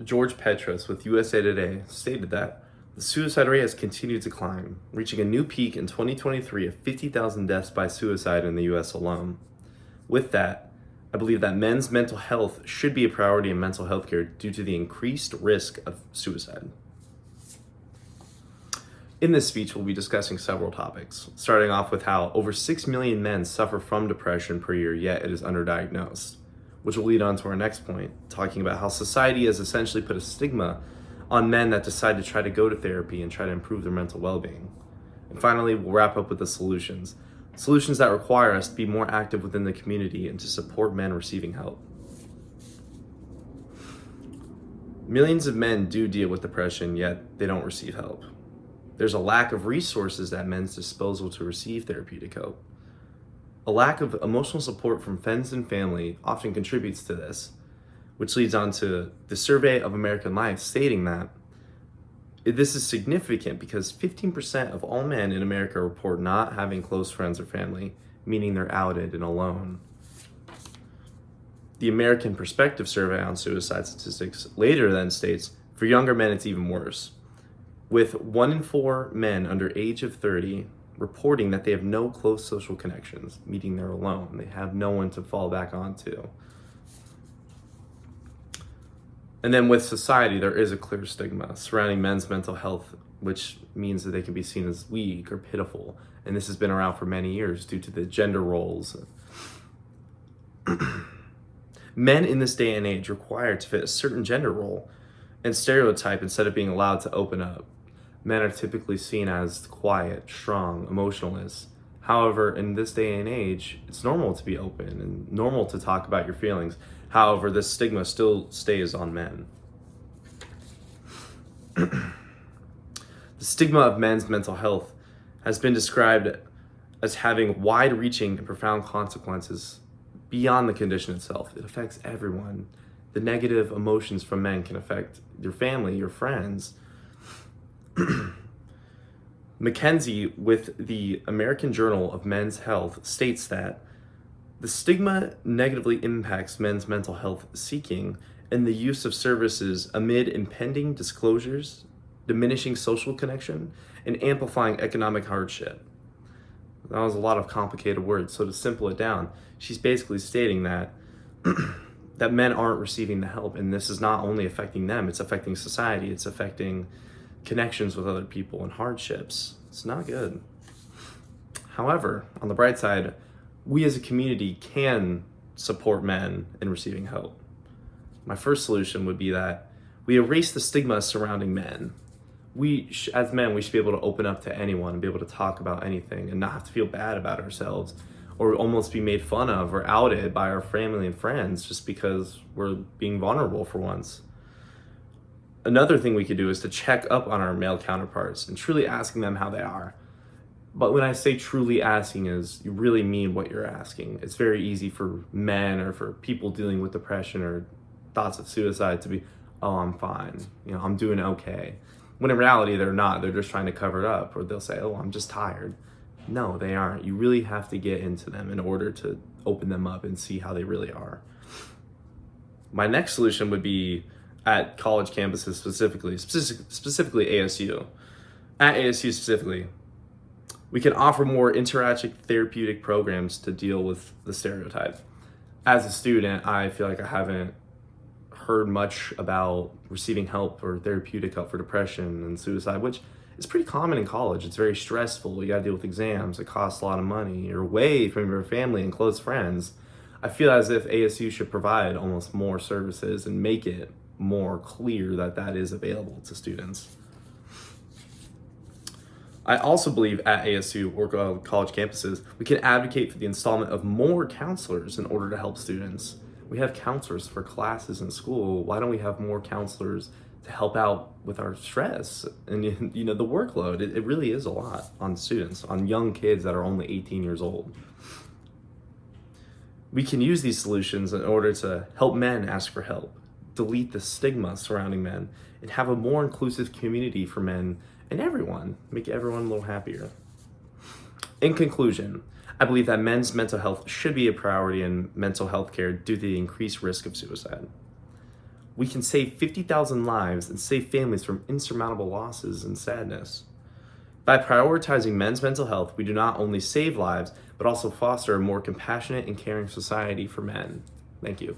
George Petros with USA Today stated that the suicide rate has continued to climb, reaching a new peak in 2023 of 50,000 deaths by suicide in the US alone. With that, I believe that men's mental health should be a priority in mental health care due to the increased risk of suicide. In this speech, we'll be discussing several topics, starting off with how over 6 million men suffer from depression per year, yet it is underdiagnosed, which will lead on to our next point, talking about how society has essentially put a stigma on men that decide to try to go to therapy and try to improve their mental well-being. And finally, we'll wrap up with the solutions that require us to be more active within the community and to support men receiving help. Millions of men do deal with depression, yet they don't receive help. There's a lack of resources at men's disposal to receive therapeutic help. A lack of emotional support from friends and family often contributes to this, which leads on to the Survey of American Life stating that this is significant because 15% of all men in America report not having close friends or family, meaning they're outed and alone. The American Perspective Survey on suicide statistics later then states, for younger men it's even worse, with 1 in 4 men under age of 30 reporting that they have no close social connections, meaning they're alone. They have no one to fall back onto. And then with society, there is a clear stigma surrounding men's mental health, which means that they can be seen as weak or pitiful. And this has been around for many years due to the gender roles. Men in this day and age require to fit a certain gender role and stereotype instead of being allowed to open up. Men are typically seen as quiet, strong, emotionless. However, in this day and age, it's normal to be open and normal to talk about your feelings. However, this stigma still stays on men. The stigma of men's mental health has been described as having wide-reaching and profound consequences beyond the condition itself. It affects everyone. The negative emotions from men can affect your family, your friends. McKenzie with the American Journal of Men's Health states that the stigma negatively impacts men's mental health seeking and the use of services amid impending disclosures, diminishing social connection, and amplifying economic hardship. That was a lot of complicated words, so to simple it down, she's basically stating that that men aren't receiving the help, and this is not only affecting them, it's affecting society, it's affecting connections with other people and hardships. It's not good. However, on the bright side, we as a community can support men in receiving help. My first solution would be that we erase the stigma surrounding men. As men, we should be able to open up to anyone and be able to talk about anything and not have to feel bad about ourselves or almost be made fun of or outed by our family and friends just because we're being vulnerable for once. Another thing we could do is to check up on our male counterparts and truly asking them how they are. But when I say truly asking is you really mean what you're asking. It's very easy for men or for people dealing with depression or thoughts of suicide to be, oh, I'm fine. I'm doing okay. When in reality, they're not. They're just trying to cover it up. Or they'll say, oh, I'm just tired. No, they aren't. You really have to get into them in order to open them up and see how they really are. My next solution would be at college campuses specifically ASU. At ASU specifically, we can offer more interactive therapeutic programs to deal with the stereotype. As a student, I feel like I haven't heard much about receiving help or therapeutic help for depression and suicide, which is pretty common in college. It's very stressful. You gotta deal with exams. It costs a lot of money. You're away from your family and close friends. I feel as if ASU should provide almost more services and make it more clear that that is available to students. I also believe at ASU or college campuses, we can advocate for the installment of more counselors in order to help students. We have counselors for classes in school. Why don't we have more counselors to help out with our stress and the workload? It really is a lot on students, on young kids that are only 18 years old. We can use these solutions in order to help men ask for help, delete the stigma surrounding men, and have a more inclusive community for men and everyone, make everyone a little happier. In conclusion, I believe that men's mental health should be a priority in mental health care due to the increased risk of suicide. we can save 50,000 lives and save families from insurmountable losses and sadness. By prioritizing men's mental health, we do not only save lives, but also foster a more compassionate and caring society for men. Thank you.